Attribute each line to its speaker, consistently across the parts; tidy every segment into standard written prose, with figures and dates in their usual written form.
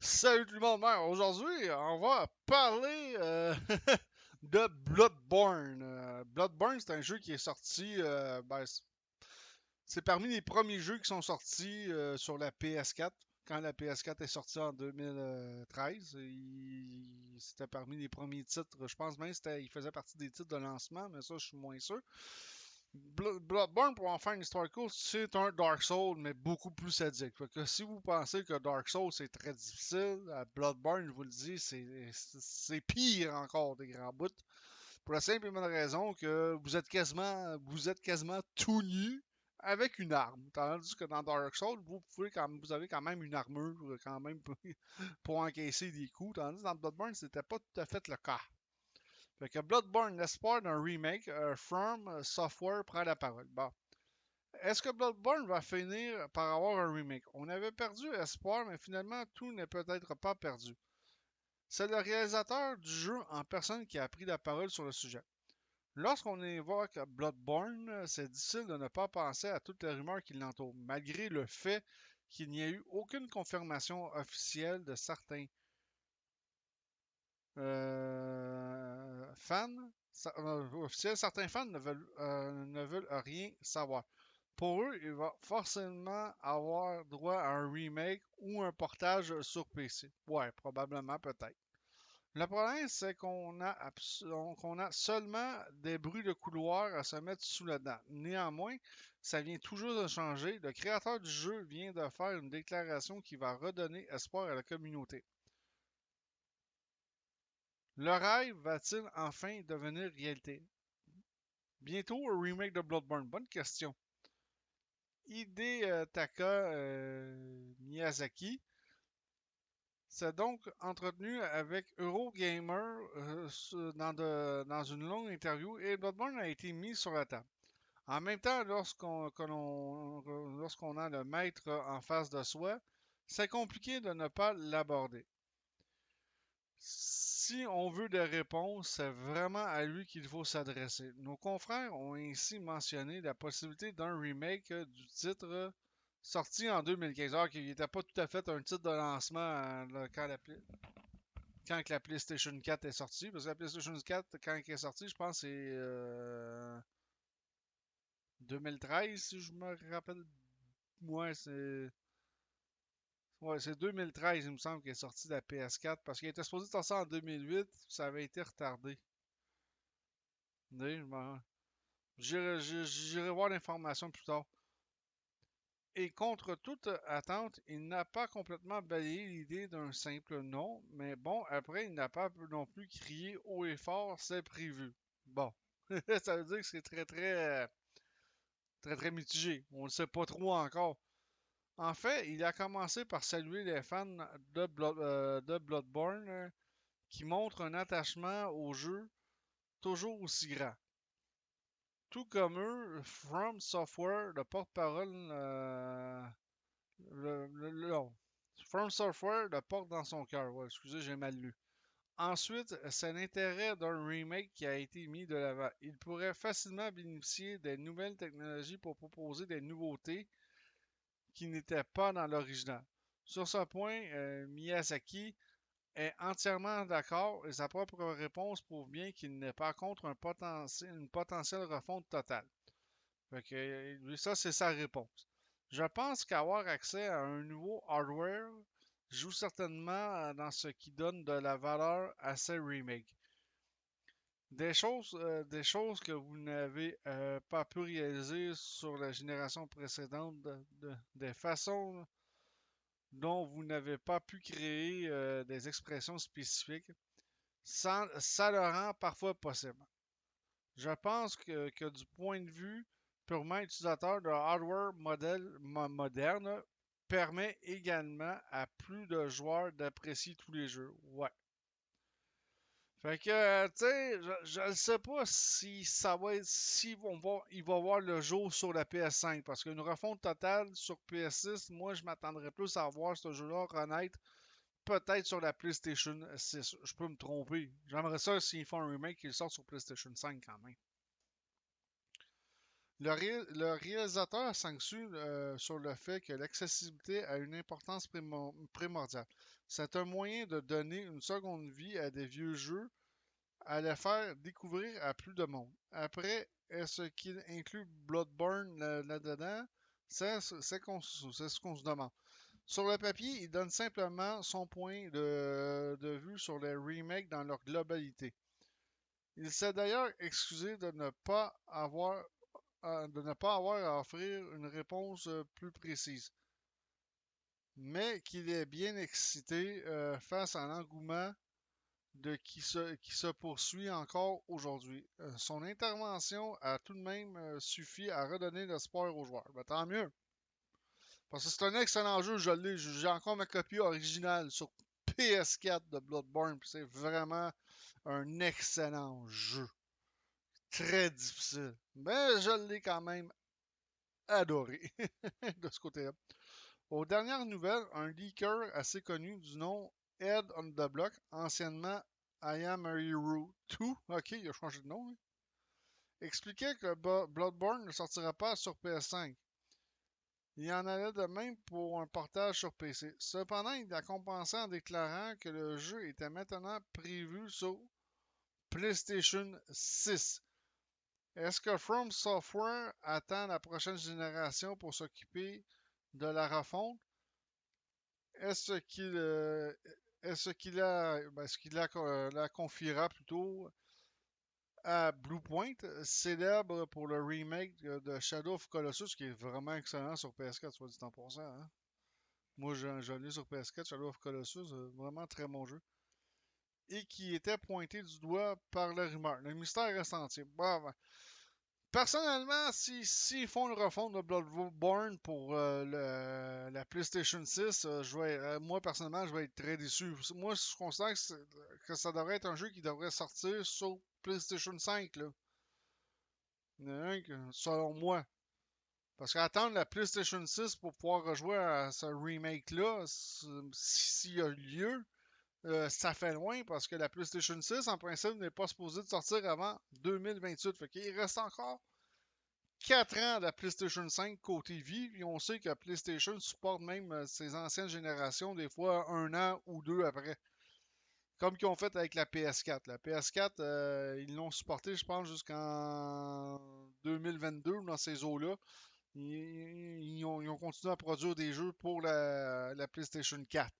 Speaker 1: Salut tout le monde, aujourd'hui on va parler de Bloodborne. Bloodborne, c'est un jeu qui est sorti, c'est parmi les premiers jeux qui sont sortis sur la PS4. Quand la PS4 est sortie en 2013, c'était parmi les premiers titres. Je pense même qu'il faisait partie des titres de lancement, mais ça je suis moins sûr. Bloodborne, pour en faire une histoire courte, c'est un Dark Souls, mais beaucoup plus sadique. Fait que si vous pensez que Dark Souls c'est très difficile, Bloodborne, je vous le dis, c'est pire encore des grands bouts. Pour la simple et bonne raison que vous êtes quasiment tout nu avec une arme. Tandis que dans Dark Souls, vous avez quand même une armure quand même pour encaisser des coups. Tandis que dans Bloodborne, c'était pas tout à fait le cas. Fait que Bloodborne, l'espoir d'un remake, From Software prend la parole. Bon. Est-ce que Bloodborne va finir par avoir un remake? On avait perdu espoir, mais finalement, tout n'est peut-être pas perdu. C'est le réalisateur du jeu en personne qui a pris la parole sur le sujet. Lorsqu'on évoque Bloodborne, c'est difficile de ne pas penser à toutes les rumeurs qui l'entourent, malgré le fait qu'il n'y a eu aucune confirmation officielle de certains certains fans ne veulent rien savoir. Pour eux, il va forcément avoir droit à un remake ou un portage sur PC. Ouais, probablement, peut-être. Le problème, c'est qu'on a seulement des bruits de couloir à se mettre sous la dent. Néanmoins, ça vient toujours de changer. Le créateur du jeu vient de faire une déclaration qui va redonner espoir à la communauté. Le rêve va-t-il enfin devenir réalité? Bientôt un remake de Bloodborne. Bonne question. Hidetaka Miyazaki s'est donc entretenu avec Eurogamer dans une longue interview et Bloodborne a été mis sur la table. En même temps, lorsqu'on a le maître en face de soi, c'est compliqué de ne pas l'aborder. Si on veut des réponses, c'est vraiment à lui qu'il faut s'adresser. Nos confrères ont ainsi mentionné la possibilité d'un remake du titre sorti en 2015, alors qu'il n'était pas tout à fait un titre de lancement quand la PlayStation 4 est sortie. Parce que la PlayStation 4, quand elle est sortie, je pense que c'est 2013, si je me rappelle. Ouais, c'est 2013, il me semble, qu'elle est sortie de la PS4. Parce qu'elle était supposée sortir en 2008, ça avait été retardé. Oui, j'irai voir l'information plus tard. Et contre toute attente, il n'a pas complètement balayé l'idée d'un simple non, mais bon, après, il n'a pas non plus crié haut et fort, c'est prévu. Bon, ça veut dire que c'est très, très mitigé. On ne le sait pas trop encore. En fait, il a commencé par saluer les fans de Bloodborne qui montrent un attachement au jeu toujours aussi grand. Tout comme eux, From Software, le porte-parole, non. From Software le porte dans son cœur. Ouais, excusez, j'ai mal lu. Ensuite, c'est l'intérêt d'un remake qui a été mis de l'avant. Il pourrait facilement bénéficier des nouvelles technologies pour proposer des nouveautés qui n'étaient pas dans l'original. Sur ce point, Miyazaki est entièrement d'accord et sa propre réponse prouve bien qu'il n'est pas contre une potentielle refonte totale. Fait que, lui, ça, c'est sa réponse. Je pense qu'avoir accès à un nouveau hardware joue certainement dans ce qui donne de la valeur à ces remakes. Des choses que vous n'avez pas pu réaliser sur la génération précédente, des façons dont vous n'avez pas pu créer des expressions spécifiques, ça le rend parfois possible. Je pense que du point de vue purement utilisateur, le hardware moderne permet également à plus de joueurs d'apprécier tous les jeux. Ouais. Fait que, tu sais, je ne sais pas si ça va être, si il va voir le jour sur la PS5, parce qu'une refonte totale sur PS6, moi, je m'attendrais plus à voir ce jeu-là renaître peut-être sur la PlayStation 6. Je peux me tromper. J'aimerais ça s'ils font un remake qu'il sorte sur PlayStation 5 quand même. Le réalisateur s'enquête sur le fait que l'accessibilité a une importance primordiale. C'est un moyen de donner une seconde vie à des vieux jeux, à les faire découvrir à plus de monde. Après, est-ce qu'il inclut Bloodborne là-dedans? C'est ce qu'on se demande. Sur le papier, il donne simplement son point de vue sur les remakes dans leur globalité. Il s'est d'ailleurs excusé de ne pas avoir à offrir une réponse plus précise, mais qu'il est bien excité face à l'engouement qui se poursuit encore aujourd'hui. Son intervention a tout de même suffi à redonner l'espoir aux joueurs. Ben, tant mieux, parce que c'est un excellent jeu, je l'ai. J'ai encore ma copie originale sur PS4 de Bloodborne, c'est vraiment un excellent jeu. Très difficile, mais je l'ai quand même adoré de ce côté-là. Aux dernières nouvelles, un leaker assez connu du nom Ed on the Block, anciennement I Am a Hero 2, ok, il a changé de nom, hein, expliquait que Bloodborne ne sortira pas sur PS5. Il en allait de même pour un portage sur PC. Cependant, il a compensé en déclarant que le jeu était maintenant prévu sur PlayStation 6. Est-ce que From Software attend la prochaine génération pour s'occuper de la refonte? Est-ce qu'il la confiera plutôt à Bluepoint, célèbre pour le remake de Shadow of Colossus, qui est vraiment excellent sur PS4, soit dit en passant, hein? Moi, j'en ai sur PS4, Shadow of Colossus, vraiment très bon jeu. Et qui était pointé du doigt par la rumeur. Le mystère reste entier. Bon, ben, personnellement, s'ils font une refonte de Bloodborne pour la PlayStation 6, moi personnellement, je vais être très déçu. Moi, je considère que ça devrait être un jeu qui devrait sortir sur PlayStation 5, là. Selon moi. Parce qu'attendre la PlayStation 6 pour pouvoir rejouer à ce remake-là, s'il y a lieu, ça fait loin parce que la PlayStation 6, en principe, n'est pas supposée de sortir avant 2028. Fait qu'il reste encore 4 ans de la PlayStation 5 côté vie, puis on sait que PlayStation supporte même ses anciennes générations, des fois un an ou deux après. Comme qu'ils ont fait avec la PS4. La PS4, ils l'ont supporté, je pense, jusqu'en 2022, dans ces eaux-là. Ils ont continué à produire des jeux pour la PlayStation 4.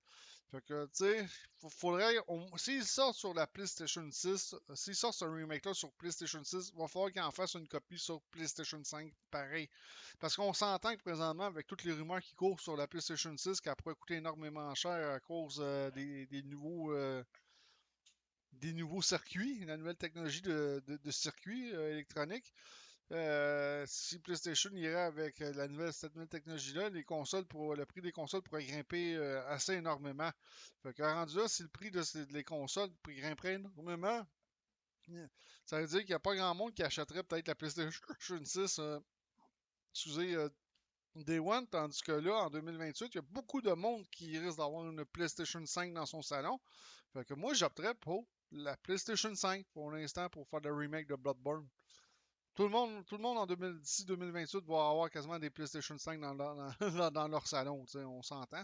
Speaker 1: Fait que, tu sais, faudrait. S'ils sortent sur la PlayStation 6, s'ils sortent ce remake-là sur PlayStation 6, il va falloir qu'ils en fassent une copie sur PlayStation 5, pareil. Parce qu'on s'entend que présentement, avec toutes les rumeurs qui courent sur la PlayStation 6, qu'elle pourrait coûter énormément cher à cause des nouveaux circuits, la nouvelle technologie de circuits électroniques. Si PlayStation irait avec cette nouvelle technologie-là, le prix des consoles pourrait grimper assez énormément. Fait que rendu là, si le prix des consoles grimperait énormément, ça veut dire qu'il n'y a pas grand monde qui achèterait peut-être la PlayStation 6 excusez, Day One, tandis que là, en 2028, il y a beaucoup de monde qui risque d'avoir une PlayStation 5 dans son salon. Fait que moi, j'opterais pour la PlayStation 5 pour l'instant pour faire le remake de Bloodborne. Tout le monde d'ici 2028 va avoir quasiment des PlayStation 5 dans leur salon, on s'entend.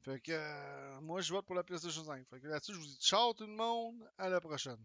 Speaker 1: Fait que moi, je vote pour la PlayStation 5. Fait que là-dessus, je vous dis ciao tout le monde, à la prochaine.